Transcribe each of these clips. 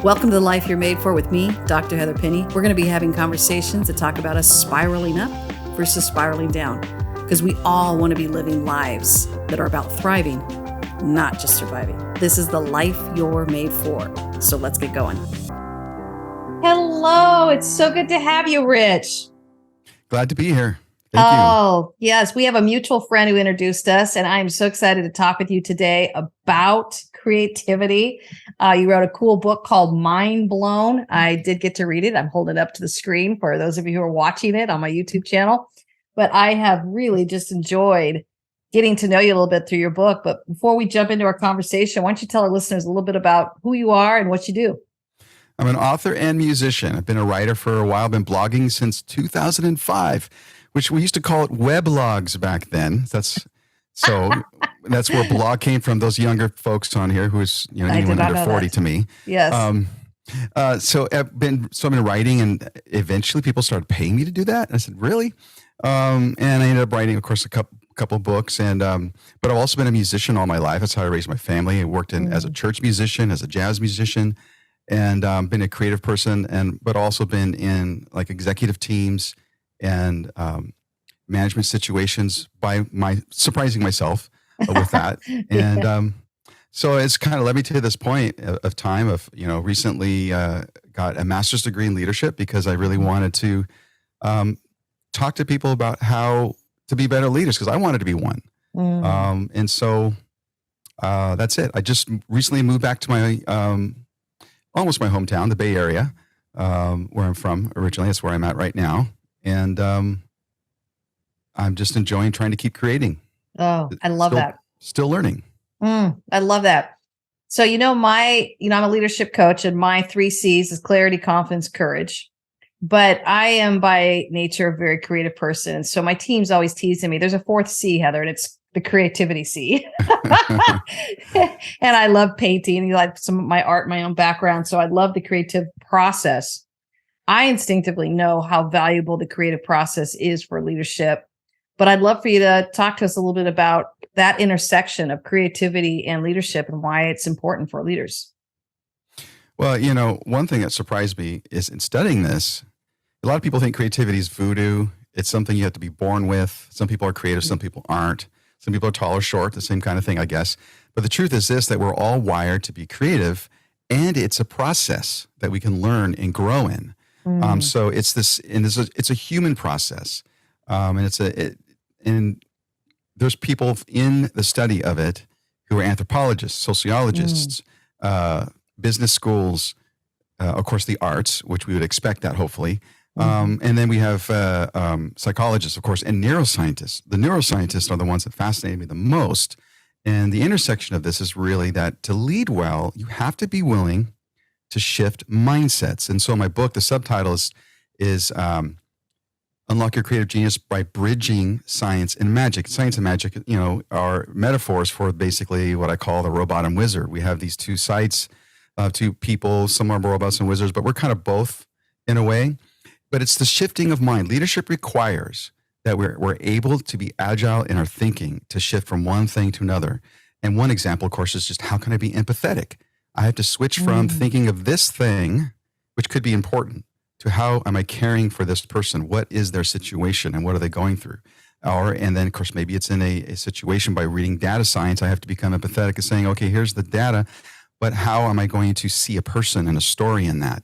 Welcome to the Life You're Made For with me, Dr. Heather Penny. We're going to be having conversations that talk about us spiraling up versus spiraling down, because we all want to be living lives that are about thriving, not just surviving. This is the life you're made for. So let's get going. Hello. It's so good to have you, Rich. Glad to be here. Thank you. Oh, yes. We have a mutual friend who introduced us, and I'm so excited to talk with you today about creativity. You wrote a cool book called MINDBLOWN. I did get to read it. I'm holding it up to the screen for those of you who are watching it on my YouTube channel. But I have really just enjoyed getting to know you a little bit through your book. But before we jump into our conversation, why don't you tell our listeners a little bit about who you are and what you do? I'm an author and musician. I've been a writer for a while. I've been blogging since 2005, which we used to call it weblogs back then. That's where blog came from. Those younger folks on here, who's anyone under 40 to me. Yes. So I've been writing, and eventually people started paying me to do that. And I said, really? And I ended up writing, of course, a couple books. And but I've also been a musician all my life. That's how I raised my family. I worked as a church musician, as a jazz musician, and been a creative person, but also been in like executive teams and management situations by surprising myself with that. And so it's kind of led me to this point of time of, recently got a master's degree in leadership because I really wanted to talk to people about how to be better leaders, because I wanted to be one. And so that's it. I just recently moved back to my almost my hometown, the Bay Area, where I'm from originally. That's where I'm at right now. And I'm just enjoying trying to keep creating. Oh, I love that. Still learning. I love that. So, I'm a leadership coach, and my 3 C's is clarity, confidence, courage. But I am by nature a very creative person. So my team's always teasing me. There's a 4th C, Heather, and it's the creativity C. And I love painting. You like some of my art, my own background. So I love the creative process. I instinctively know how valuable the creative process is for leadership. But I'd love for you to talk to us a little bit about that intersection of creativity and leadership and why it's important for leaders. Well, one thing that surprised me is in studying this, a lot of people think creativity is voodoo. It's something you have to be born with. Some people are creative, some people aren't. Some people are tall or short, the same kind of thing, I guess. But the truth is this, that we're all wired to be creative, and it's a process that we can learn and grow in. So it's a human process. And there's people in the study of it who are anthropologists, sociologists, business schools, of course, the arts, which we would expect that hopefully. And then we have psychologists, of course, and neuroscientists. The neuroscientists are the ones that fascinate me the most. And the intersection of this is really that to lead well, you have to be willing to shift mindsets. And so my book, the subtitle is Unlock Your Creative Genius by Bridging Science and Magic. Science and magic, are metaphors for basically what I call the robot and wizard. We have these 2 sides, 2 people. Some are robots and wizards, but we're kind of both in a way. But it's the shifting of mind. Leadership requires that we're able to be agile in our thinking, to shift from one thing to another. And one example, of course, is just how can I be empathetic? I have to switch from thinking of this thing, which could be important, to how am I caring for this person? What is their situation and what are they going through? And then, of course, maybe it's in a situation by reading data science. I have to become empathetic and saying, okay, here's the data, but how am I going to see a person and a story in that?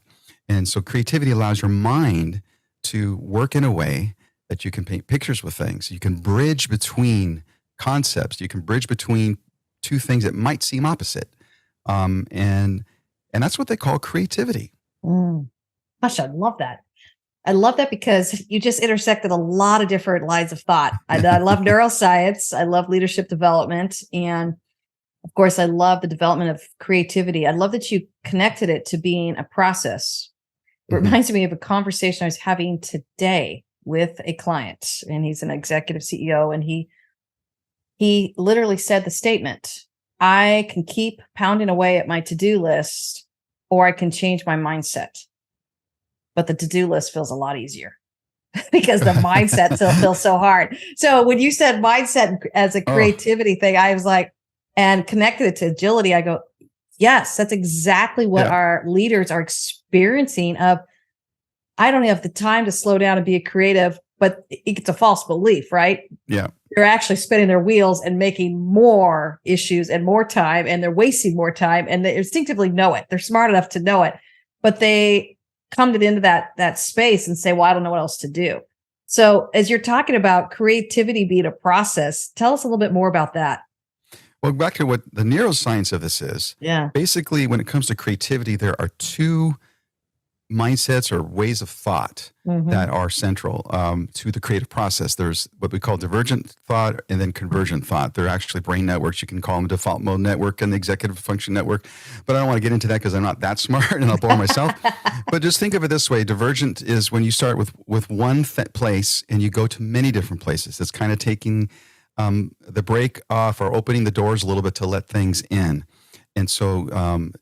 And so creativity allows your mind to work in a way that you can paint pictures with things. You can bridge between concepts. You can bridge between 2 things that might seem opposite. And that's what they call creativity. Gosh, I love that. I love that because you just intersected a lot of different lines of thought. I love neuroscience. I love leadership development. And of course, I love the development of creativity. I love that you connected it to being a process. It reminds me of a conversation I was having today with a client, and he's an executive CEO. And he literally said the statement, I can keep pounding away at my to-do list, or I can change my mindset. But the to-do list feels a lot easier because the mindset still feels so hard. So when you said mindset as a creativity thing, I was like, and connected it to agility, I go, Yes, that's exactly what Yeah. our leaders are experiencing of, I don't have the time to slow down and be a creative, but it's a false belief, right? Yeah. They're actually spinning their wheels and making more issues and more time, and they're wasting more time, and they instinctively know it. They're smart enough to know it, but they come to the end of that space and say, well, I don't know what else to do. So as you're talking about creativity being a process, tell us a little bit more about that. Well, back to what the neuroscience of this is. Yeah. Basically, when it comes to creativity, there are two mindsets or ways of thought that are central to the creative process. There's what we call divergent thought and then convergent thought. They're actually brain networks. You can call them default mode network and the executive function network. But I don't want to get into that because I'm not that smart and I'll bore myself. But just think of it this way. Divergent is when you start with one place and you go to many different places. It's kind of taking the break off or opening the doors a little bit to let things in. And so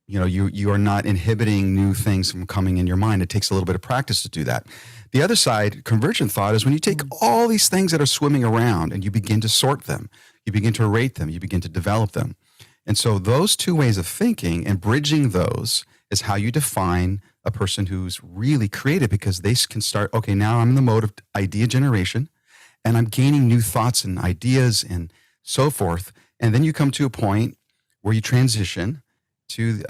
you are not inhibiting new things from coming in your mind. It takes a little bit of practice to do that. The other side, convergent thought, is when you take all these things that are swimming around and you begin to sort them, you begin to rate them, you begin to develop them. And so those two ways of thinking and bridging those is how you define a person who's really creative, because they can start, okay, now I'm in the mode of idea generation and I'm gaining new thoughts and ideas and so forth. And then you come to a point where you transition to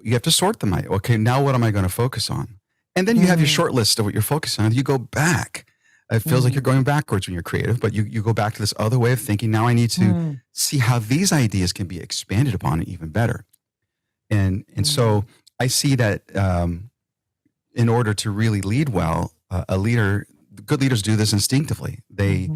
you have to sort them out. Okay, now what am I going to focus on? And then you have your short list of what you're focusing on. You go back. It feels like you're going backwards when you're creative, but you go back to this other way of thinking. Now I need to see how these ideas can be expanded upon even better. And so I see that in order to really lead well, good leaders do this instinctively. They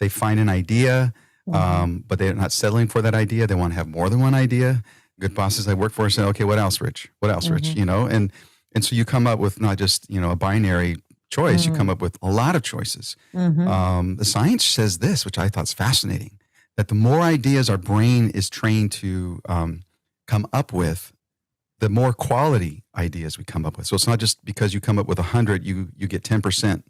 find an idea, but they're not settling for that idea. They want to have more than one idea. Good bosses I work for say, okay, what else, Rich? What else, Rich? And so you come up with not just, a binary choice, you come up with a lot of choices. The science says this, which I thought is fascinating, that the more ideas our brain is trained to come up with, the more quality ideas we come up with. So it's not just because you come up with 100, you get 10%.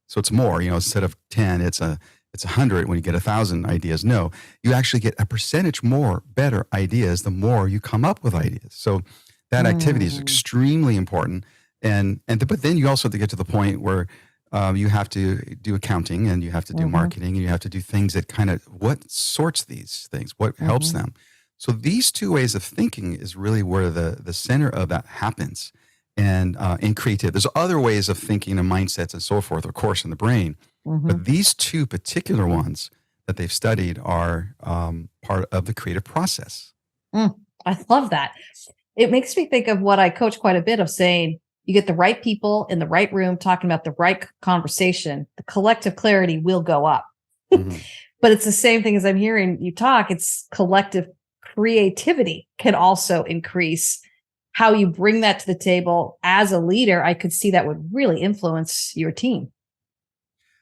So it's more, instead of 10, it's 100 when you get 1,000 ideas. No, you actually get a percentage more better ideas the more you come up with ideas. So that activity is extremely important. But then you also have to get to the point where you have to do accounting and you have to do marketing and you have to do things that kind of what sorts these things, what helps them. So these two ways of thinking is really where the center of that happens. And in creative, there's other ways of thinking and mindsets and so forth, of course, in the brain. But these two particular ones that they've studied are part of the creative process. I love that. It makes me think of what I coach quite a bit of, saying you get the right people in the right room talking about the right conversation, the collective clarity will go up. But it's the same thing as I'm hearing you talk. It's collective creativity can also increase. How you bring that to the table as a leader, I could see that would really influence your team.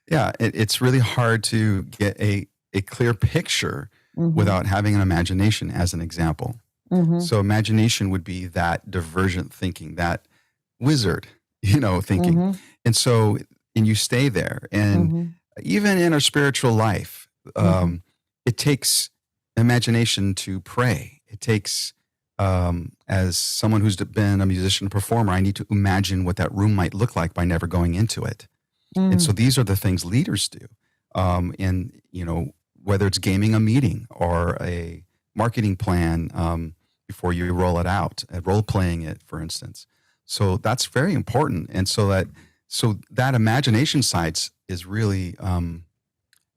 Yeah, it's really hard to get a clear picture without having an imagination as an example. So imagination would be that divergent thinking, that wizard, thinking. And so, and you stay there. And even in our spiritual life, it takes imagination to pray. It takes, as someone who's been a musician, performer, I need to imagine what that room might look like by never going into it. And so these are the things leaders do. And, whether it's gaming a meeting or a marketing plan before you roll it out, role playing it, for instance. So that's very important. And so that imagination side is really,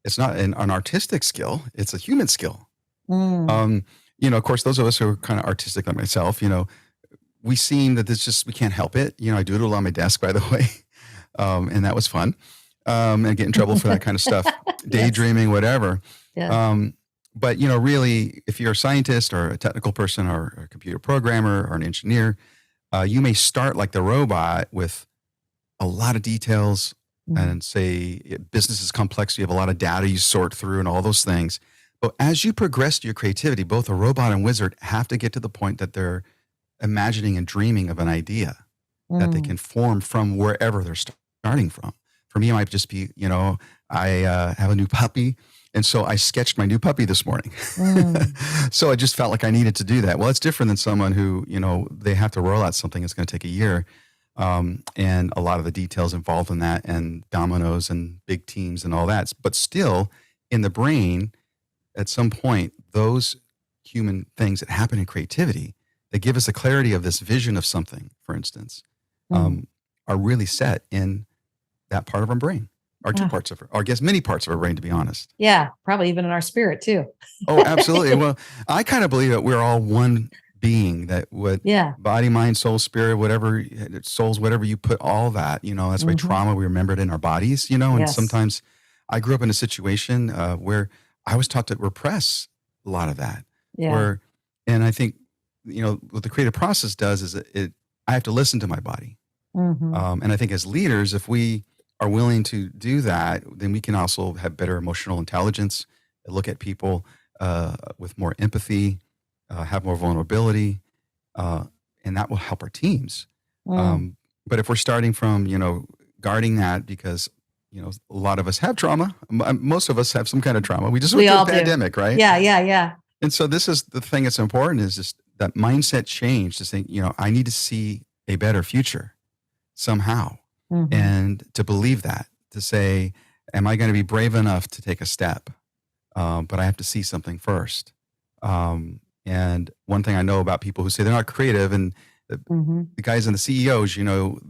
it's not an artistic skill, it's a human skill. Of course, those of us who are kind of artistic like myself, we seem that we can't help it. I doodle on my desk, by the way. And that was fun. And I get in trouble for that kind of stuff, daydreaming, whatever. But, really, if you're a scientist or a technical person or a computer programmer or an engineer, you may start like the robot with a lot of details and say business is complex. You have a lot of data you sort through and all those things. But as you progress to your creativity, both a robot and wizard have to get to the point that they're imagining and dreaming of an idea that they can form from wherever they're starting from. For me, it might just be, I have a new puppy And so I sketched my new puppy this morning. Mm. So I just felt like I needed to do that. Well, it's different than someone who, they have to roll out something that's going to take a year. And a lot of the details involved in that, and dominoes and big teams and all that. But still, in the brain, at some point, those human things that happen in creativity, that give us the clarity of this vision of something, for instance, are really set in that part of our brain, or two parts of, or I guess many parts of our brain, to be honest. Yeah, probably even in our spirit too. Oh, absolutely. Well, I kind of believe that we're all one being, that body, mind, soul, spirit, whatever, souls, whatever you put all that, that's why trauma, we remember it in our bodies, and sometimes I grew up in a situation where I was taught to repress a lot of that. Yeah. And I think, what the creative process does is I have to listen to my body. And I think as leaders, if we are willing to do that, then we can also have better emotional intelligence, look at people with more empathy, have more vulnerability, and that will help our teams. But if we're starting from, guarding that, because, a lot of us have trauma. Most of us have some kind of trauma. We just went through a pandemic, right? Yeah. And so this is the thing that's important, is just that mindset change, to think, I need to see a better future somehow. And to believe that, to say, am I going to be brave enough to take a step? But I have to see something first. And one thing I know about people who say they're not creative, and the guys and the CEOs,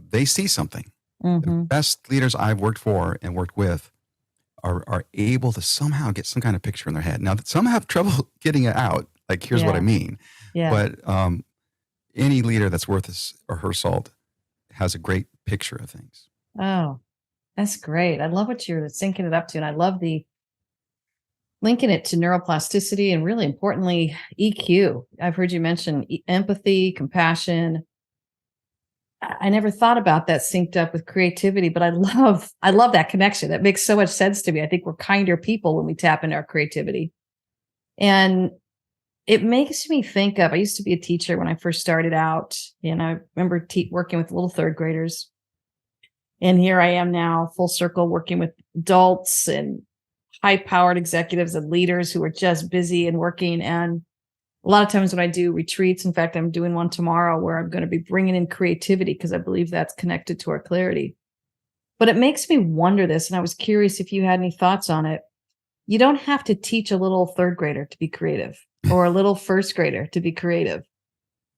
they see something. The best leaders I've worked for and worked with are able to somehow get some kind of picture in their head. Now, some have trouble getting it out. Like, here's what I mean. Yeah. But any leader that's worth his or her salt has a great picture of things. Oh, that's great. I love what you're syncing it up to. And I love the linking it to neuroplasticity, and really importantly, EQ. I've heard you mention empathy, compassion. I never thought about that synced up with creativity, but I love that connection. That makes so much sense to me. I think we're kinder people when we tap into our creativity. And it makes me think of, I used to be a teacher when I first started out, and I remember working with little third graders. And here I am now, full circle, working with adults and high-powered executives and leaders who are just busy and working. And a lot of times when I do retreats, in fact, I'm doing one tomorrow where I'm going to be bringing in creativity, because I believe that's connected to our clarity. But it makes me wonder this, and I was curious if you had any thoughts on it. You don't have to teach a little third grader to be creative, or a little first grader to be creative.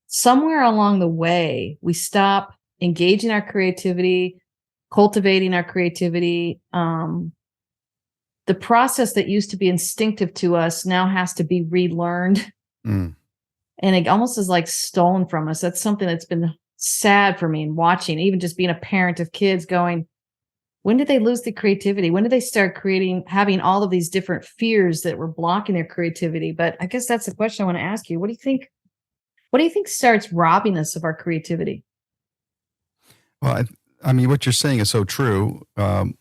Somewhere along the way, we stop engaging our creativity, cultivating our creativity. The process that used to be instinctive to us now has to be relearned. And it almost is like stolen from us. That's something that's been sad for me in watching, even just being a parent of kids, going, when did they lose the creativity? When did they start having all of these different fears that were blocking their creativity? But I guess that's the question I want to ask you. What do you think? What do you think starts robbing us of our creativity? Well, I mean, what you're saying is so true. All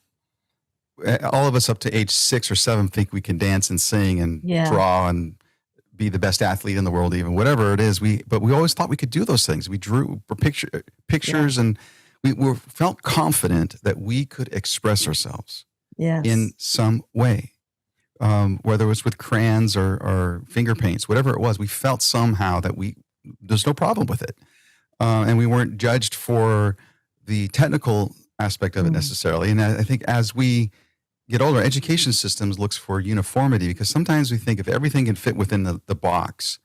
of us up to age 6 or 7 think we can dance and sing and draw and be the best athlete in the world, even whatever it is. But we always thought we could do those things. We drew pictures, and we felt confident that we could express ourselves in some way, whether it was with crayons or finger paints, whatever it was. We felt somehow that there's no problem with it, and we weren't judged for the technical aspect of it necessarily. And I think as we get older, education systems looks for uniformity, because sometimes we think if everything can fit within the box,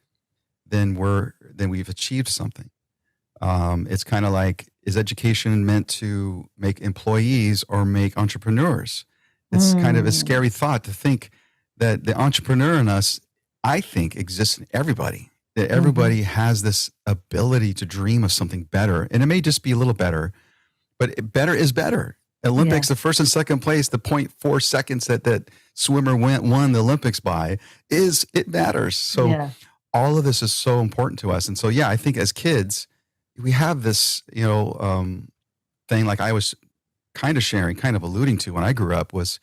then we've achieved something. It's kind of like, is education meant to make employees or make entrepreneurs? It's kind of a scary thought to think that the entrepreneur in us, I think, exists in everybody. That everybody has this ability to dream of something better, and it may just be a little better, but better is better. Olympics, the first and second place, the 0.4 seconds that swimmer won the Olympics by, it matters. So all of this is so important to us. And so, I think as kids, we have this, thing, like I was kind of alluding to when I grew up, was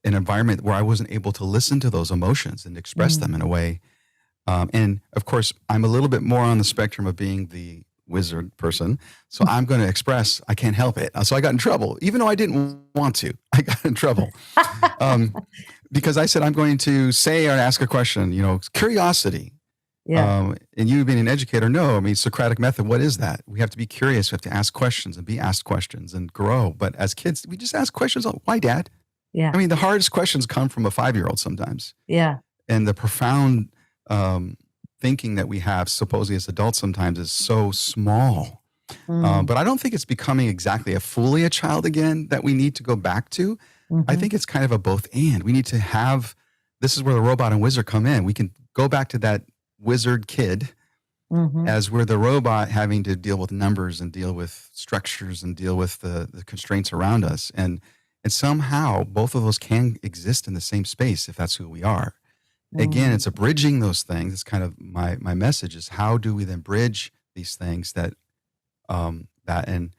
an environment where I wasn't able to listen to those emotions and express them in a way. And of course, I'm a little bit more on the spectrum of being the wizard person. So I'm going to express, I can't help it. So I got in trouble, even though I didn't want to. I got in trouble. because I said, I'm going to say or ask a question, curiosity. Yeah. And you being an educator, no, I mean, Socratic method, what is that? We have to be curious. We have to ask questions and be asked questions and grow. But as kids, we just ask questions. Why, Dad? Yeah. I mean, the hardest questions come from a 5-year-old sometimes. Yeah. And the profound thinking that we have supposedly as adults sometimes is so small. But I don't think it's becoming exactly fully a child again that we need to go back to. I think it's kind of a both and. We need to have, this is where the robot and wizard come in. We can go back to that wizard kid as we're the robot having to deal with numbers and deal with structures and deal with the constraints around us. And somehow both of those can exist in the same space if that's who we are. Again, it's a bridging those things. It's kind of my message is how do we then bridge these things and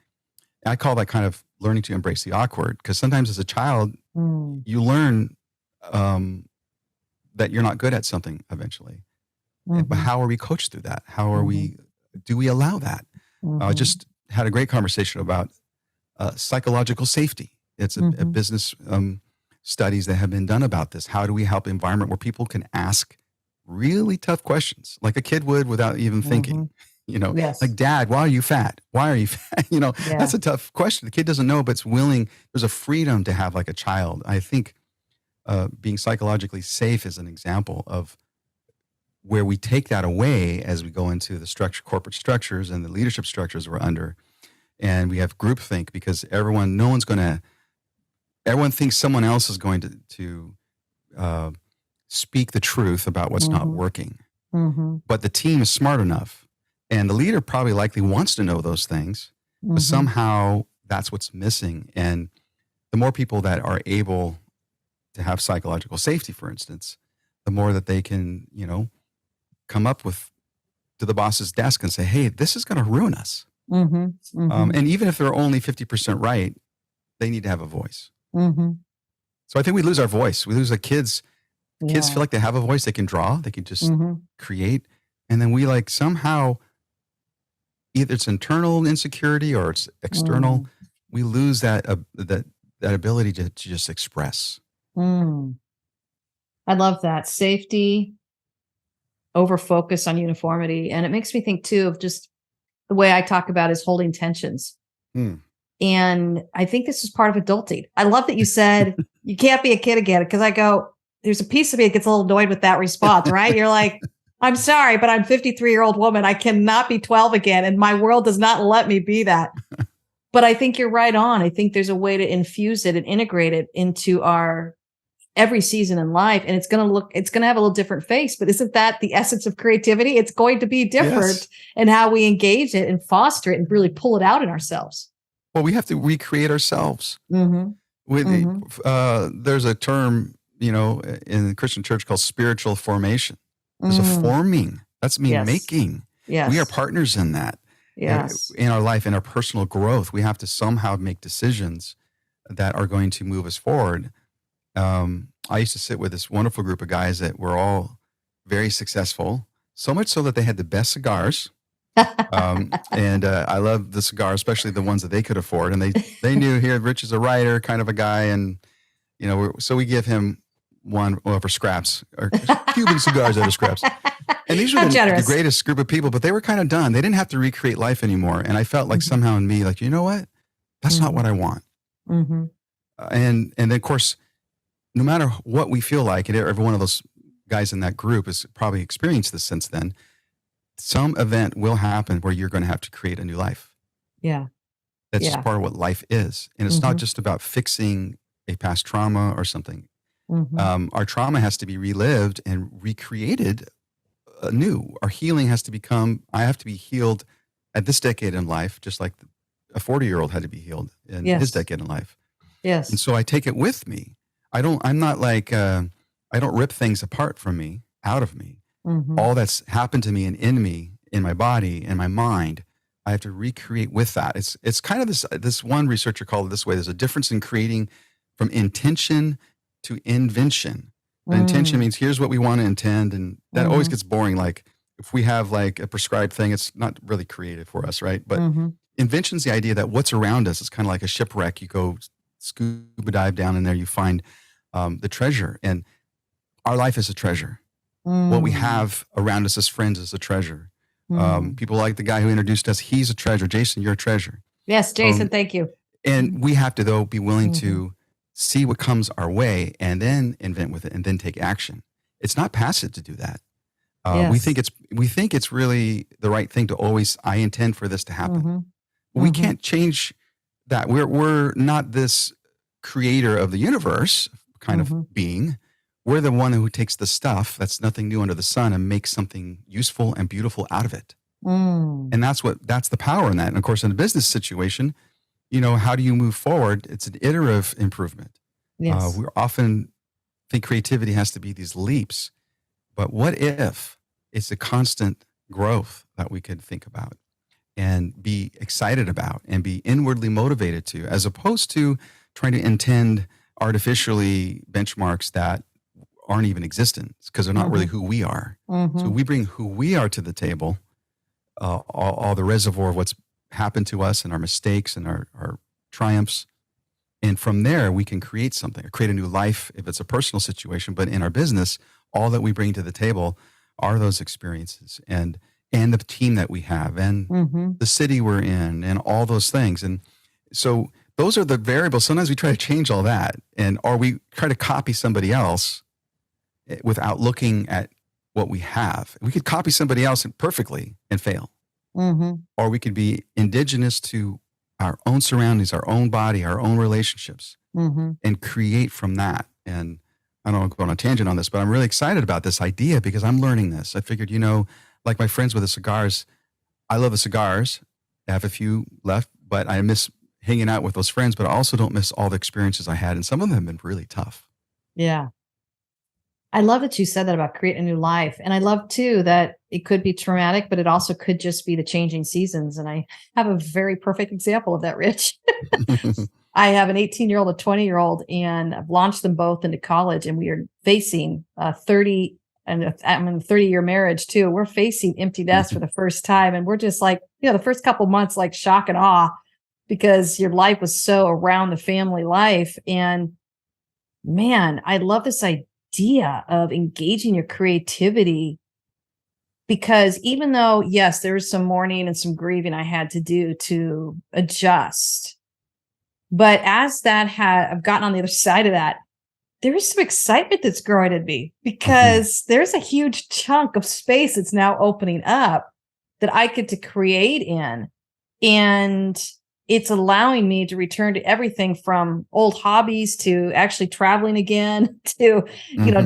I call that kind of learning to embrace the awkward, because sometimes as a child, you learn that you're not good at something eventually. But how are we coached through that? How are do we allow that? I just had a great conversation about psychological safety. It's a business studies that have been done about this. How do we help an environment where people can ask really tough questions like a kid would without even thinking? Yes. Like, Dad, why are you fat? Why are you fat? That's a tough question. The kid doesn't know, but it's willing. There's a freedom to have like a child. I think being psychologically safe is an example of where we take that away as we go into the corporate structures and the leadership structures we're under. And we have groupthink because everyone thinks someone else is going to speak the truth about what's not working. But the team is smart enough. And the leader probably likely wants to know those things, but somehow that's what's missing. And the more people that are able to have psychological safety, for instance, the more that they can, come up to the boss's desk and say, hey, this is going to ruin us. And even if they're only 50% right, they need to have a voice. So I think we lose our voice. We lose the kids. Kids feel like they have a voice. They can draw. They can just create. And then we somehow, either it's internal insecurity or it's external. We lose that ability to just express. I love that. Safety, over focus on uniformity. And it makes me think too of just the way I talk about is holding tensions. And I think this is part of adulting. I love that you said you can't be a kid again, because I go, there's a piece of me that gets a little annoyed with that response, right? You're like, I'm sorry, but I'm a 53-year-old woman. I cannot be 12 again. And my world does not let me be that. But I think you're right on. I think there's a way to infuse it and integrate it into our every season in life. And it's going to have a little different face, but isn't that the essence of creativity? It's going to be different in how we engage it and foster it and really pull it out in ourselves. Well, we have to recreate ourselves. There's a term, in the Christian church called spiritual formation. There's a forming. That's me making. Yes. We are partners in that. Yes. In our life, in our personal growth, we have to somehow make decisions that are going to move us forward. I used to sit with this wonderful group of guys that were all very successful, so much so that they had the best cigars. And I love the cigar, especially the ones that they could afford. And they knew here, Rich is a writer kind of a guy. And, so we give him one for scraps, or Cuban cigars out of scraps. And these were the greatest group of people, but they were kind of done. They didn't have to recreate life anymore. And I felt like somehow in me, like, you know what? That's not what I want. And then, of course, no matter what we feel like, and every one of those guys in that group has probably experienced this since then, some event will happen where you're going to have to create a new life. Yeah. That's just part of what life is. And it's not just about fixing a past trauma or something. Our trauma has to be relived and recreated anew. Our healing has to I have to be healed at this decade in life, just like a 40-year-old had to be healed in his decade in life. Yes. And so I take it with me. I'm not like, I don't rip things apart from me, out of me. All that's happened to me and in me, in my body, in my mind, I have to recreate with that. It's kind of this one researcher called it this way. There's a difference in creating from intention to invention. Intention means here's what we want to intend. And that always gets boring. Like if we have like a prescribed thing, it's not really creative for us, right? But invention's the idea that what's around us is kind of like a shipwreck. You go scuba dive down in there, you find the treasure. And our life is a treasure. What we have around us as friends is a treasure. People like the guy who introduced us, he's a treasure. Jason, you're a treasure. Yes, Jason, thank you. And we have to, though, be willing to see what comes our way and then invent with it and then take action. It's not passive to do that. Yes. We think it's really the right thing to always, I intend for this to happen. We can't change that. We're not this creator of the universe kind of being. We're the one who takes the stuff that's nothing new under the sun and makes something useful and beautiful out of it. And that's the power in that. And of course, in a business situation, how do you move forward? It's an iterative improvement. Yes. We often think creativity has to be these leaps, but what if it's a constant growth that we could think about and be excited about and be inwardly motivated to, as opposed to trying to intend artificially benchmarks that aren't even existent because they're not really who we are. So we bring who we are to the table, all the reservoir of what's happened to us and our mistakes and our triumphs. And from there, we can create something, or create a new life if it's a personal situation. But in our business, all that we bring to the table are those experiences and the team that we have and the city we're in and all those things. And so those are the variables. Sometimes we try to change all that or we try to copy somebody else without looking at what we have. We could copy somebody else perfectly and fail. Or we could be indigenous to our own surroundings, our own body, our own relationships, and create from that. And I don't want to go on a tangent on this, but I'm really excited about this idea because I'm learning this. I figured, like my friends with the cigars, I love the cigars. I have a few left, but I miss hanging out with those friends, but I also don't miss all the experiences I had. And some of them have been really tough. Yeah. I love that you said that about create a new life. And I love too that it could be traumatic, but it also could just be the changing seasons. And I have a very perfect example of that, Rich. I have an 18-year-old, a 20-year-old, and I've launched them both into college, and we are facing 30, and I'm in a 30-year marriage too. We're facing empty nest for the first time. And we're just like, the first couple months, like shock and awe, because your life was so around the family life. And man, I love this idea of engaging your creativity, because even though, yes, there was some mourning and some grieving I had to do to adjust, but as I've gotten on the other side of that, there is some excitement that's growing in me because there's a huge chunk of space that's now opening up that I get to create in. And it's allowing me to return to everything from old hobbies to actually traveling again to,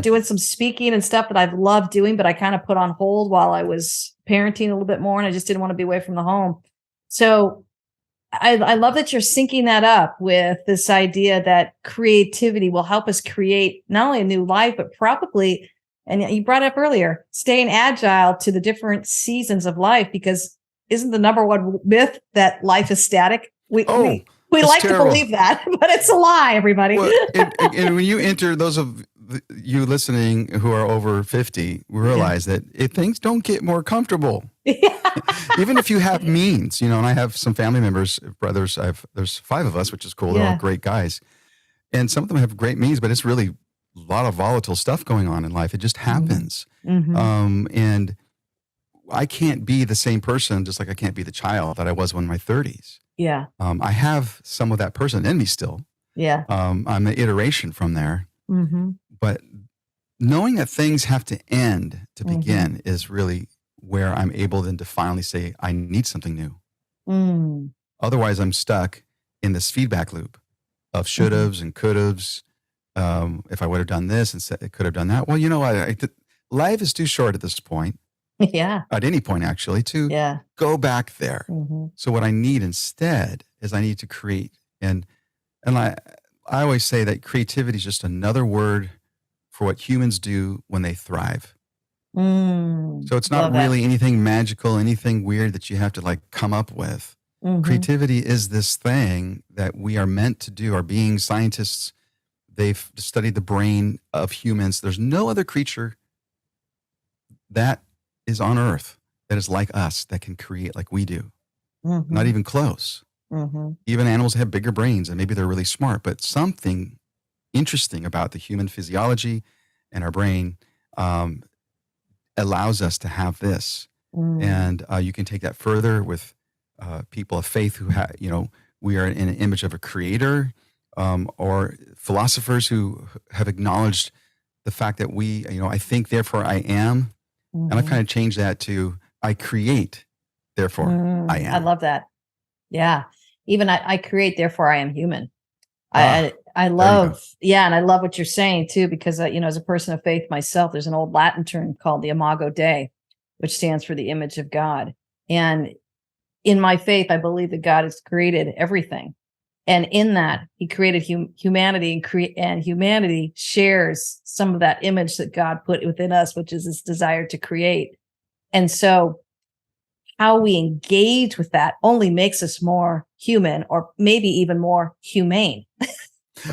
doing some speaking and stuff that I've loved doing, but I kind of put on hold while I was parenting a little bit more. And I just didn't want to be away from the home. So I love that you're syncing that up with this idea that creativity will help us create not only a new life, but probably, and you brought up earlier, staying agile to the different seasons of life, because isn't the number one myth that life is static? We like terrible to believe that, but it's a lie, everybody. Well, and when you enter, those of you listening who are over 50, realize that things don't get more comfortable. Even if you have means, and I have some family members, brothers, there's 5 of us, which is cool. They're all great guys. And some of them have great means, but it's really a lot of volatile stuff going on in life. It just happens. And I can't be the same person, just like I can't be the child that I was when in my 30s. Yeah. I have some of that person in me still. Yeah. I'm an iteration from there. But knowing that things have to end to begin is really where I'm able then to finally say, I need something new. Otherwise, I'm stuck in this feedback loop of should-haves and could-haves. If I would have done this and could have done that. Well, life is too short at this point. Yeah. At any point, actually, to go back there. So what I need instead is I need to create. And I always say that creativity is just another word for what humans do when they thrive. So it's not really anything magical, anything weird that you have to come up with. Creativity is this thing that we are meant to do. Our being scientists, they've studied the brain of humans. There's no other creature that is on Earth that is like us, that can create like we do. Not even close. Even animals have bigger brains and maybe they're really smart, but something interesting about the human physiology and our brain allows us to have this. And you can take that further with people of faith who have, we are in an image of a creator, or philosophers who have acknowledged the fact that we, I think, therefore I am. And I've kind of changed that to I create, therefore I am. I love that. Yeah. Even I create, therefore I am human. I love, and I love what you're saying too, because, as a person of faith myself, there's an old Latin term called the Imago Dei, which stands for the image of God. And in my faith, I believe that God has created everything. And in that, he created humanity, and humanity shares some of that image that God put within us, which is this desire to create. And so how we engage with that only makes us more human, or maybe even more humane.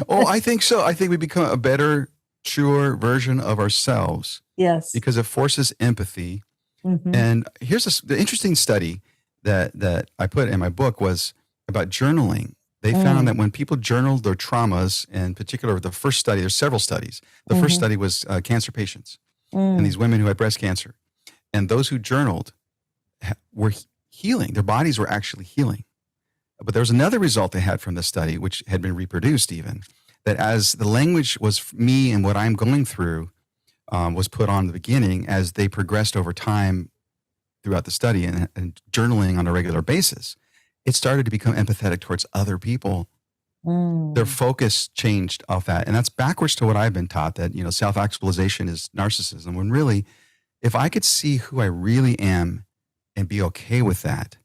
Oh, I think so. I think we become a better, truer version of ourselves. Yes. Because it forces empathy. And here's the interesting study that I put in my book was about journaling. They found that when people journaled their traumas, in particular, the first study, there's several studies. The first study was cancer patients and these women who had breast cancer. And those who journaled were healing. Their bodies were actually healing. But there was another result they had from this study, which had been reproduced even, that as the language was me and what I'm going through was put on in the beginning, as they progressed over time throughout the study and journaling on a regular basis, it started to become empathetic towards other people. Their focus changed off that. And that's backwards to what I've been taught, that, self-actualization is narcissism, when really, if I could see who I really am and be okay with that,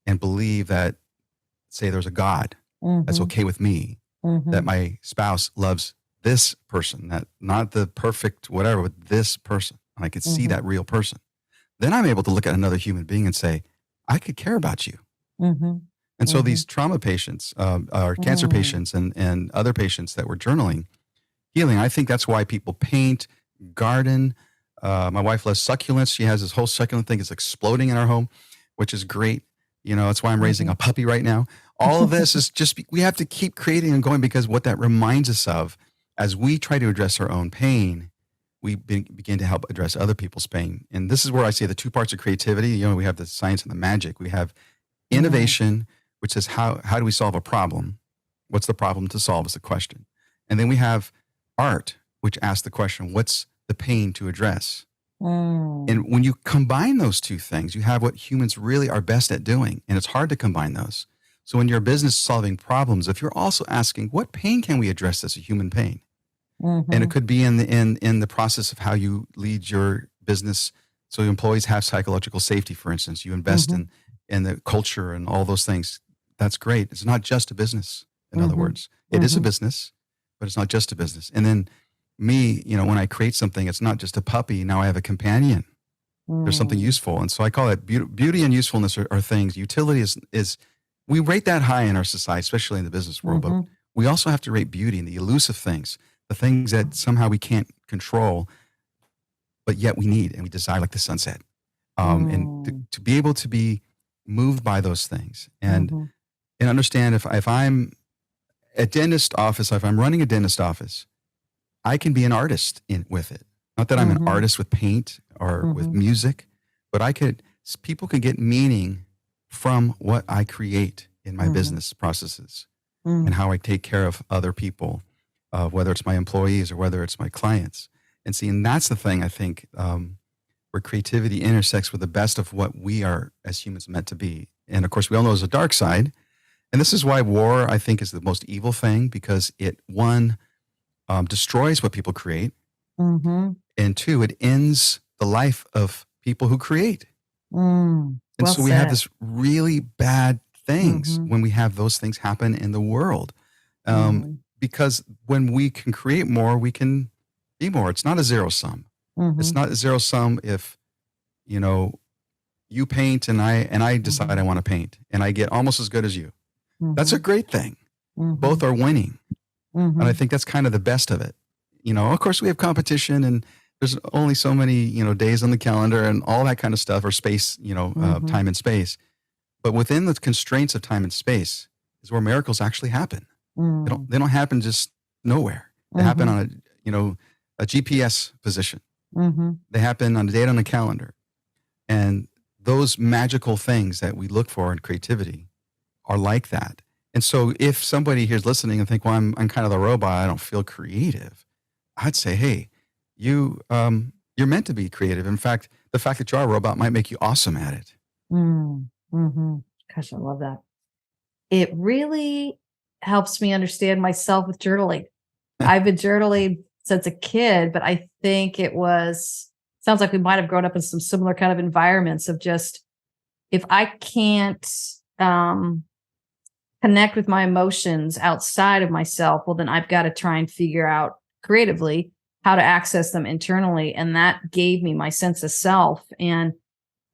and believe that, say there's a God that's okay with me, that my spouse loves this person, that not the perfect whatever, but this person, and I could see that real person, then I'm able to look at another human being and say, I could care about you. And so these trauma patients, or cancer patients and other patients that were journaling, healing, I think that's why people paint, garden. My wife loves succulents. She has this whole succulent thing. It's exploding in our home, which is great. That's why I'm raising a puppy right now. All of this is just, we have to keep creating and going, because what that reminds us of, as we try to address our own pain, we begin to help address other people's pain. And this is where I say the two parts of creativity, we have the science and the magic. We have innovation, which says, how do we solve a problem? What's the problem to solve is the question. And then we have art, which asks the question, what's the pain to address? And when you combine those two things, you have what humans really are best at doing. And it's hard to combine those. So when you're a business solving problems, if you're also asking, what pain can we address as a human pain? And it could be in the process of how you lead your business. So your employees have psychological safety, for instance. You invest in the culture and all those things. That's great. It's not just a business, in other words. It is a business, but it's not just a business. And then me, when I create something, it's not just a puppy. Now I have a companion. There's something useful. And so I call it beauty and usefulness are things. Utility is we rate that high in our society, especially in the business world, but we also have to rate beauty and the elusive things, the things that somehow we can't control, but yet we need and we desire, like the sunset. And to be able to be moved by those things and understand if I'm a dentist office, if I'm running a dentist office, I can be an artist with it. Not that I'm an artist with paint or with music, but people can get meaning from what I create in my business processes and how I take care of other people, whether it's my employees or whether it's my clients. And that's the thing, I think, where creativity intersects with the best of what we are as humans meant to be. And of course, we all know there's a dark side. And this is why war, I think, is the most evil thing, because it, one, destroys what people create. And two, it ends the life of people who create. And so we have this really bad things when we have those things happen in the world. Because when we can create more, we can be more. It's not a zero sum. It's not a zero sum if, you paint and I decide I want to paint and I get almost as good as you. That's a great thing. Both are winning. And I think that's kind of the best of it. Of course we have competition and there's only so many, days on the calendar and all that kind of stuff, or space, time and space. But within the constraints of time and space is where miracles actually happen. They don't happen just nowhere. They happen Mm-hmm. on a GPS position. Mm-hmm. They happen on a date on a calendar. And those magical things that we look for in creativity are like that. And so if somebody here's listening and think, well, I'm kind of the robot, I don't feel creative, I'd say, hey, you're meant to be creative. In fact, the fact that you are a robot might make you awesome at it. Mm-hmm. Gosh, I love that. It really helps me understand myself with journaling. I've been journaling since a kid, but I think sounds like we might have grown up in some similar kind of environments of just, if I can't connect with my emotions outside of myself, well, then I've got to try and figure out creatively how to access them internally. And that gave me my sense of self. And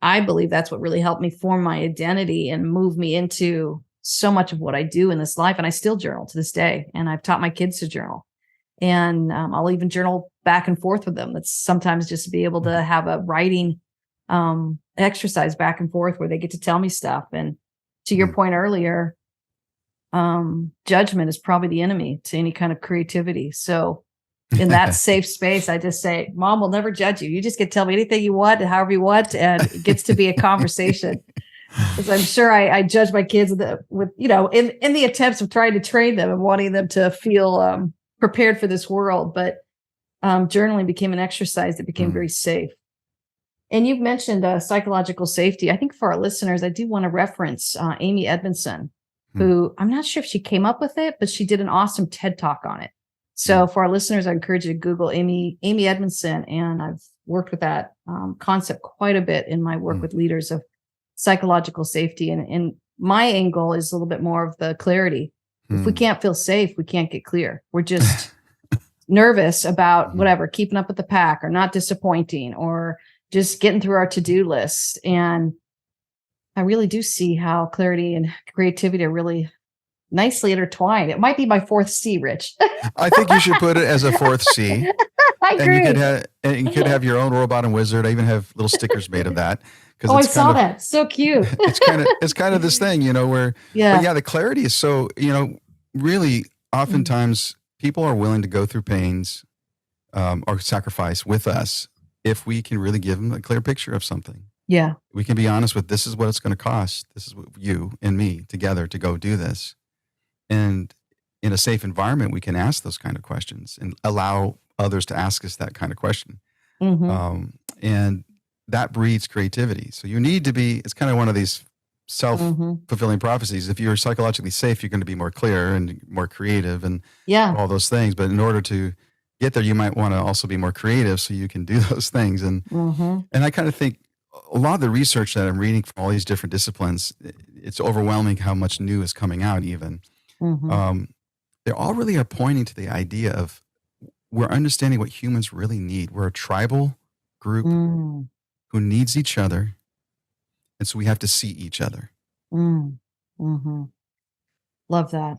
I believe that's what really helped me form my identity and move me into so much of what I do in this life. And I still journal to this day. And I've taught my kids to journal. And I'll even journal back and forth with them. That's sometimes just to be able to have a writing exercise back and forth where they get to tell me stuff. And to your point earlier, judgment is probably the enemy to any kind of creativity. So in that safe space, I just say, Mom will never judge you. You just get to tell me anything you want, however you want, and it gets to be a conversation. Because I'm sure I judge my kids with in the attempts of trying to train them and wanting them to feel prepared for this world. But journaling became an exercise that became very safe. And you've mentioned psychological safety. I think for our listeners, I do want to reference Amy Edmondson, who I'm not sure if she came up with it, but she did an awesome TED Talk on it. So for our listeners, I encourage you to Google Amy Edmondson. And I've worked with that concept quite a bit in my work with leaders of psychological safety. And my angle is a little bit more of the clarity. If we can't feel safe, we can't get clear. We're just nervous about whatever, keeping up with the pack or not disappointing or just getting through our to-do list. And I really do see how clarity and creativity are really nicely intertwined. It might be my fourth C, Rich. I think you should put it as a fourth C. I agree. And you could have your own robot and wizard. I even have little stickers made of that. Oh, I saw that. So cute. It's kind of this thing, where, the clarity is so, really oftentimes people are willing to go through pains or sacrifice with us if we can really give them a clear picture of something. Yeah. We can be honest with, this is what it's going to cost. This is what you and me together to go do this. And in a safe environment, we can ask those kind of questions and allow others to ask us that kind of question. And that breeds creativity. So you need to be, it's kind of one of these self-fulfilling prophecies. If you're psychologically safe, you're going to be more clear and more creative and all those things. But in order to get there, you might want to also be more creative so you can do those things. And I kind of think a lot of the research that I'm reading from all these different disciplines, it's overwhelming how much new is coming out even. They all really are pointing to the idea of we're understanding what humans really need. We're a tribal group who needs each other. And so we have to see each other. Love that.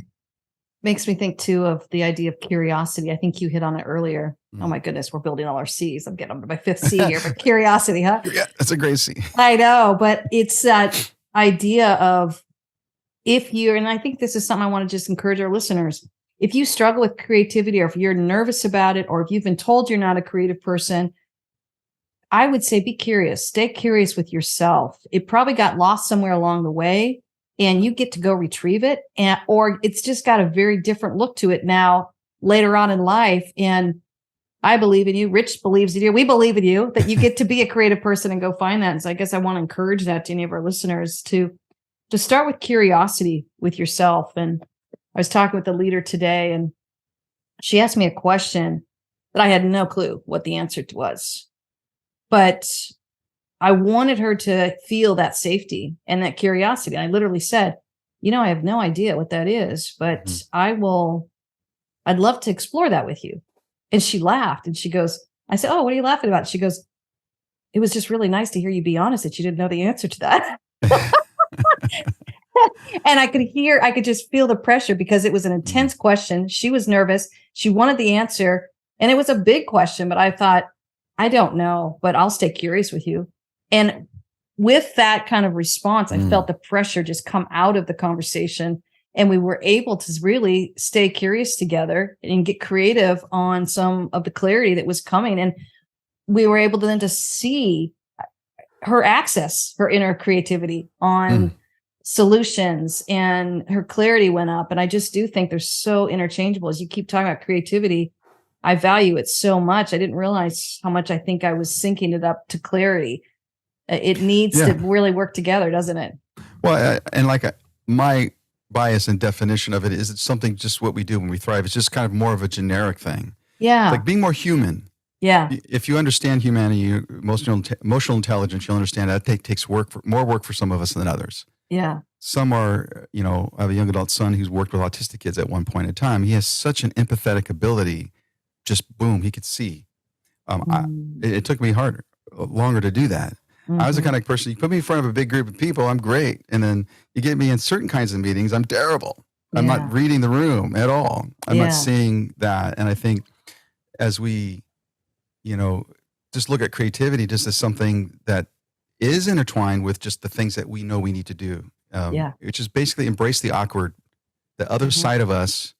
Makes me think too of the idea of curiosity. I think you hit on it earlier. Oh my goodness, we're building all our C's. I'm getting to my fifth C here, but curiosity, huh? Yeah, that's a great C. I know, but it's that idea of and I think this is something I want to just encourage our listeners. If you struggle with creativity or if you're nervous about it, or if you've been told you're not a creative person, I would say be curious. Stay curious with yourself. It probably got lost somewhere along the way and you get to go retrieve it. Or it's just got a very different look to it now later on in life. And I believe in you. Rich believes in you. We believe in you that you get to be a creative person and go find that. And so I guess I want to encourage that to any of our listeners to start with curiosity with yourself. And I was talking with a leader today and she asked me a question that I had no clue what the answer was. But I wanted her to feel that safety and that curiosity. I literally said, I have no idea what that is, but I'd love to explore that with you. And she laughed and she goes, I said, oh, what are you laughing about? She goes, it was just really nice to hear you be honest that you didn't know the answer to that. And I could just feel the pressure because it was an intense question. She was nervous. She wanted the answer and it was a big question, but I thought, I don't know, but I'll stay curious with you. And with that kind of response, I felt the pressure just come out of the conversation. And we were able to really stay curious together and get creative on some of the clarity that was coming. And we were able to then to see her access her inner creativity on solutions, and her clarity went up. And I just do think they're so interchangeable. As you keep talking about creativity, I value it so much. I didn't realize how much I think I was syncing it up to clarity. It needs to really work together, doesn't it? Well, and like my bias and definition of it is it's something just what we do when we thrive. It's just kind of more of a generic thing. Yeah. It's like being more human. Yeah. If you understand humanity, emotional intelligence, you'll understand that takes more work for some of us than others. Yeah. Some are, I have a young adult son who's worked with autistic kids at one point in time. He has such an empathetic ability. Just boom, he could see. It took me longer to do that. I was the kind of person, you put me in front of a big group of people, I'm great. And then you get me in certain kinds of meetings, I'm terrible. I'm not reading the room at all. I'm not seeing that. And I think as we, just look at creativity just as something that is intertwined with just the things that we know we need to do. Which is basically embrace the awkward, the other side of us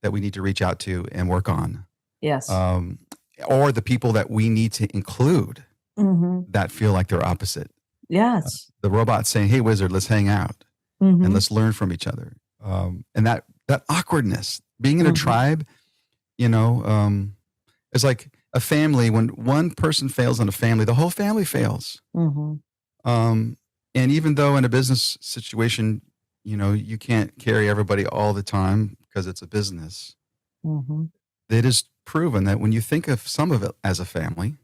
that we need to reach out to and work on. Yes. Or the people that we need to include that feel like they're opposite. Yes. The robot saying, "Hey, wizard, let's hang out and let's learn from each other." And that awkwardness, being in a tribe, is like a family. When one person fails in a family, the whole family fails. And even though in a business situation, you can't carry everybody all the time because it's a business. It is proven that when you think of some of it as a family,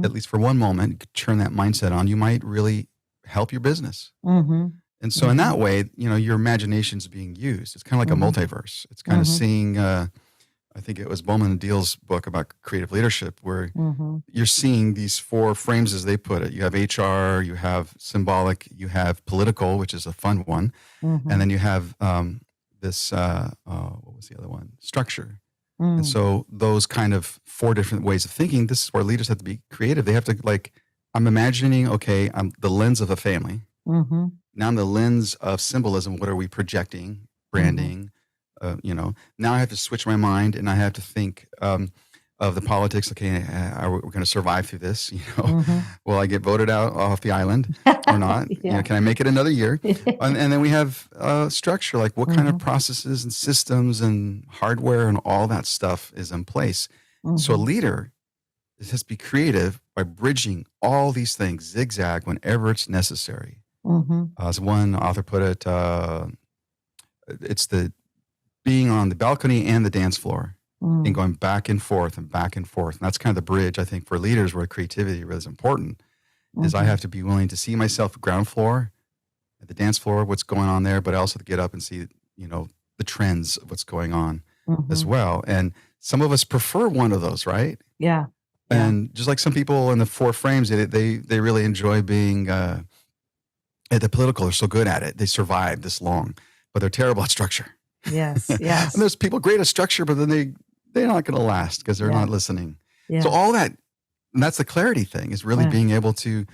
at least for one moment, you could turn that mindset on, you might really help your business. And so in that way, your imagination's being used. It's kind of like a multiverse. It's kind of seeing, I think it was Bowman and Deal's book about creative leadership, where you're seeing these 4 frames as they put it. You have HR, you have symbolic, you have political, which is a fun one. And then you have this, what was the other one? Structure. And so those kind of 4 different ways of thinking, this is where leaders have to be creative. They have to I'm imagining, okay, I'm the lens of a family. Now I'm the lens of symbolism. What are we projecting? Branding. Now I have to switch my mind and I have to think of the politics. Okay, we're going to survive through this. Will I get voted out off the island or not? Can I make it another year? And then we have structure, like what kind of processes and systems and hardware and all that stuff is in place. So a leader has to be creative by bridging all these things, zigzag whenever it's necessary. As one author put it, it's the being on the balcony and the dance floor and going back and forth and back and forth. And that's kind of the bridge, I think, for leaders where creativity really is important, is I have to be willing to see myself ground floor, at the dance floor, what's going on there, but I also have to get up and see, the trends of what's going on as well. And some of us prefer one of those, right? Yeah. And just like some people in the 4 frames, they really enjoy being at the political. They're so good at it. They survive this long, but they're terrible at structure. Yes. Yes. And there's people great at structure, but then they're not going to last because they're not listening. Yeah. So all that, and that's the clarity thing, is really being able to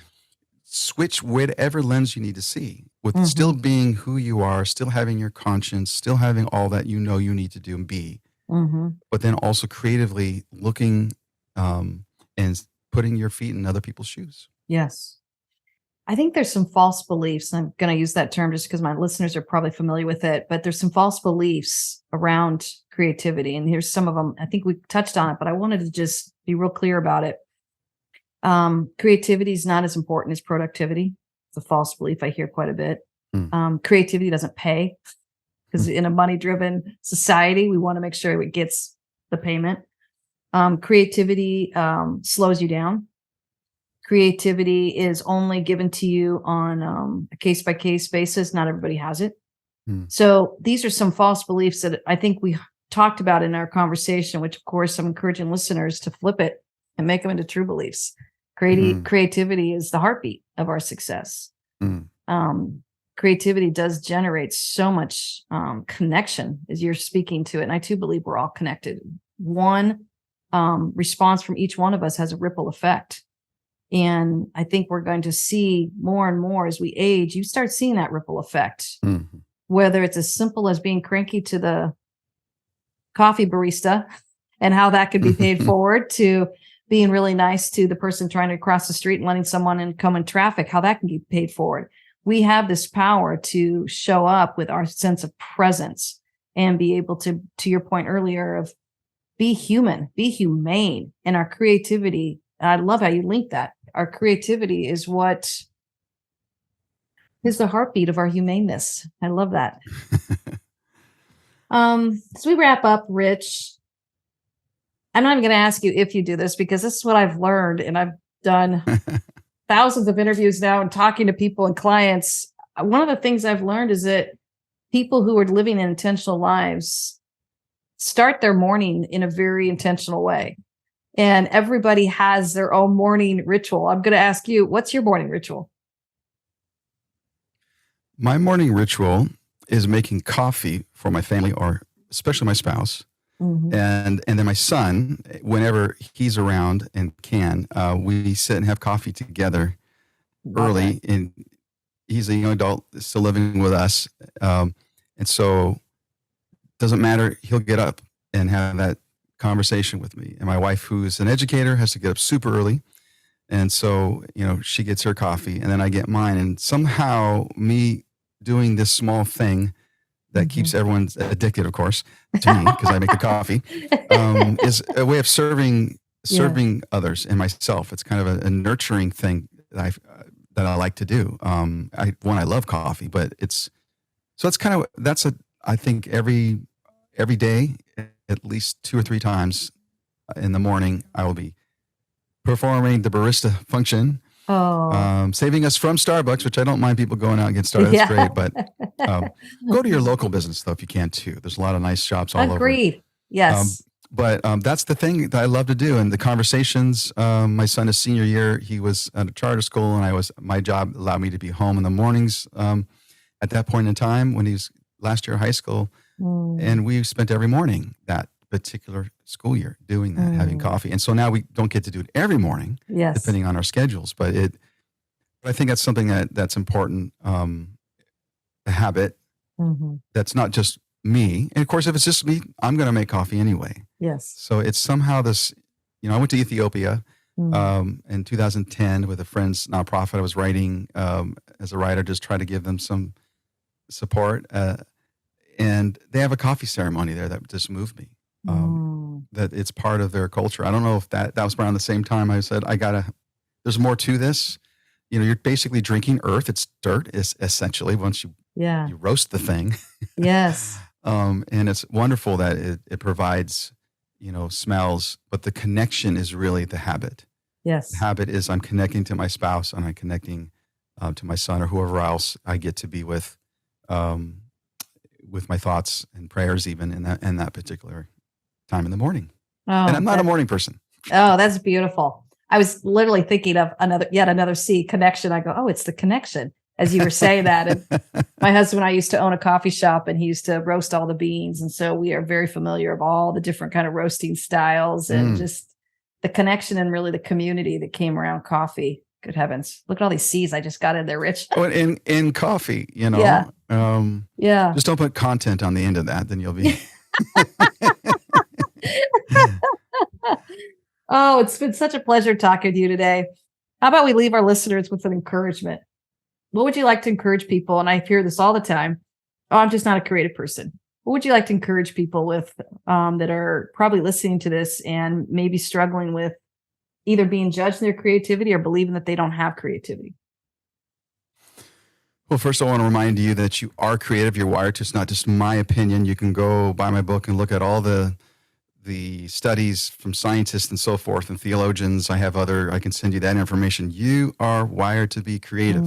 switch whatever lens you need to see with still being who you are, still having your conscience, still having all that you need to do and be, but then also creatively looking and putting your feet in other people's shoes. Yes. I think there's some false beliefs. I'm going to use that term just because my listeners are probably familiar with it, but there's some false beliefs around creativity. And here's some of them. I think we touched on it, but I wanted to just be real clear about it. Creativity is not as important as productivity. It's a false belief I hear quite a bit. Creativity doesn't pay, because in a money-driven society, we want to make sure it gets the payment. Creativity slows you down. Creativity is only given to you on a case-by-case basis. Not everybody has it. So these are some false beliefs that I think we talked about in our conversation, which, of course, I'm encouraging listeners to flip it and make them into true beliefs. Creativity is the heartbeat of our success. Creativity does generate so much connection as you're speaking to it. And I too believe we're all connected. One response from each one of us has a ripple effect. And I think we're going to see more and more as we age, you start seeing that ripple effect whether it's as simple as being cranky to the coffee barista and how that could be paid forward, to being really nice to the person trying to cross the street and letting someone come in traffic, how that can be paid forward. We have this power to show up with our sense of presence and be able to your point earlier, of be human, be humane. And our creativity, I love how you link that. Our creativity is what is the heartbeat of our humaneness. I love that. As we wrap up, Rich, I'm not even going to ask you if you do this, because this is what I've learned, and I've done thousands of interviews now and talking to people and clients. One of the things I've learned is that people who are living intentional lives start their morning in a very intentional way. And everybody has their own morning ritual. I'm going to ask you, what's your morning ritual? My morning ritual is making coffee for my family, or especially my spouse. Mm-hmm. And then my son, whenever he's around and can, we sit and have coffee together early. And he's a young adult still living with us. And so it doesn't matter. He'll get up and have that conversation with me. And my wife, who's an educator, has to get up super early. And so, she gets her coffee and then I get mine. And somehow me doing this small thing that keeps everyone addicted, of course, to me, because I make the coffee, is a way of serving others and myself. It's kind of a nurturing thing that I like to do. I love coffee, but I think every day, at least 2 or 3 times in the morning, I will be performing the barista function. Saving us from Starbucks, which I don't mind people going out and getting started. That's great. But go to your local business, though, if you can, too. There's a lot of nice shops all over. Agreed. Yes. But that's the thing that I love to do. And the conversations, my son is senior year. He was at a charter school, and my job allowed me to be home in the mornings at that point in time when he was last year of high school. And we spent every morning that particular school year doing that, having coffee. And so now we don't get to do it every morning, depending on our schedules. But I think that's something that's important, a habit that's not just me. And of course, if it's just me, I'm going to make coffee anyway. Yes. So it's somehow this, I went to Ethiopia in 2010 with a friend's nonprofit. I was writing as a writer, just try to give them some support. And they have a coffee ceremony there that just moved me. That it's part of their culture. I don't know if that was around the same time I said, there's more to this. You're basically drinking earth. It's dirt, is essentially, once you roast the thing. Yes. And it's wonderful that it provides, smells, but the connection is really the habit. Yes. The habit is I'm connecting to my spouse, and I'm connecting to my son or whoever else I get to be with my thoughts and prayers, even in that particular time in the morning. And I'm not a morning person. Oh, that's beautiful. I was literally thinking of yet another C, connection. I go, oh, it's the connection, as you were saying that. And my husband and I used to own a coffee shop, and he used to roast all the beans. And so we are very familiar of all the different kind of roasting styles and just the connection and really the community that came around coffee. Good heavens. Look at all these C's I just got in there, Rich. Oh, in coffee, Yeah. Just don't put content on the end of that, then you'll be. Oh, it's been such a pleasure talking to you today. How about we leave our listeners with an encouragement? What would you like to encourage people? And I hear this all the time. Oh, I'm just not a creative person. What would you like to encourage people with that are probably listening to this and maybe struggling with either being judged in their creativity or believing that they don't have creativity? Well, first, I want to remind you that you are creative. You're wired to. It's not just my opinion. You can go buy my book and look at all the studies from scientists and so forth and theologians. I can send you that information. You are wired to be creative.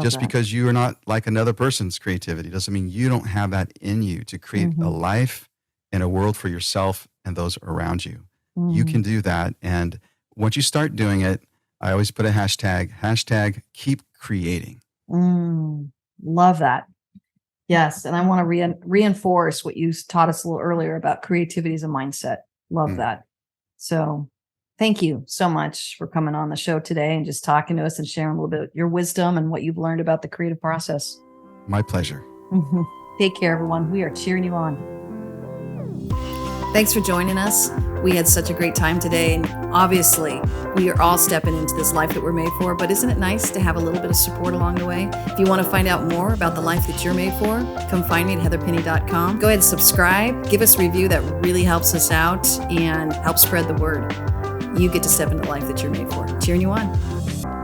Just because you are not like another person's creativity doesn't mean you don't have that in you to create a life and a world for yourself and those around you. You can do that. And once you start doing it, I always put a hashtag keep creating. Love that. Yes. And I want to reinforce what you taught us a little earlier about creativity as a mindset. Love that. So thank you so much for coming on the show today and just talking to us and sharing a little bit of your wisdom and what you've learned about the creative process. My pleasure. Take care, everyone. We are cheering you on. Thanks for joining us. We had such a great time today. And obviously, we are all stepping into this life that we're made for. But isn't it nice to have a little bit of support along the way? If you want to find out more about the life that you're made for, come find me at heatherpenny.com. Go ahead and subscribe. Give us a review. That really helps us out and helps spread the word. You get to step into the life that you're made for. Cheering you on.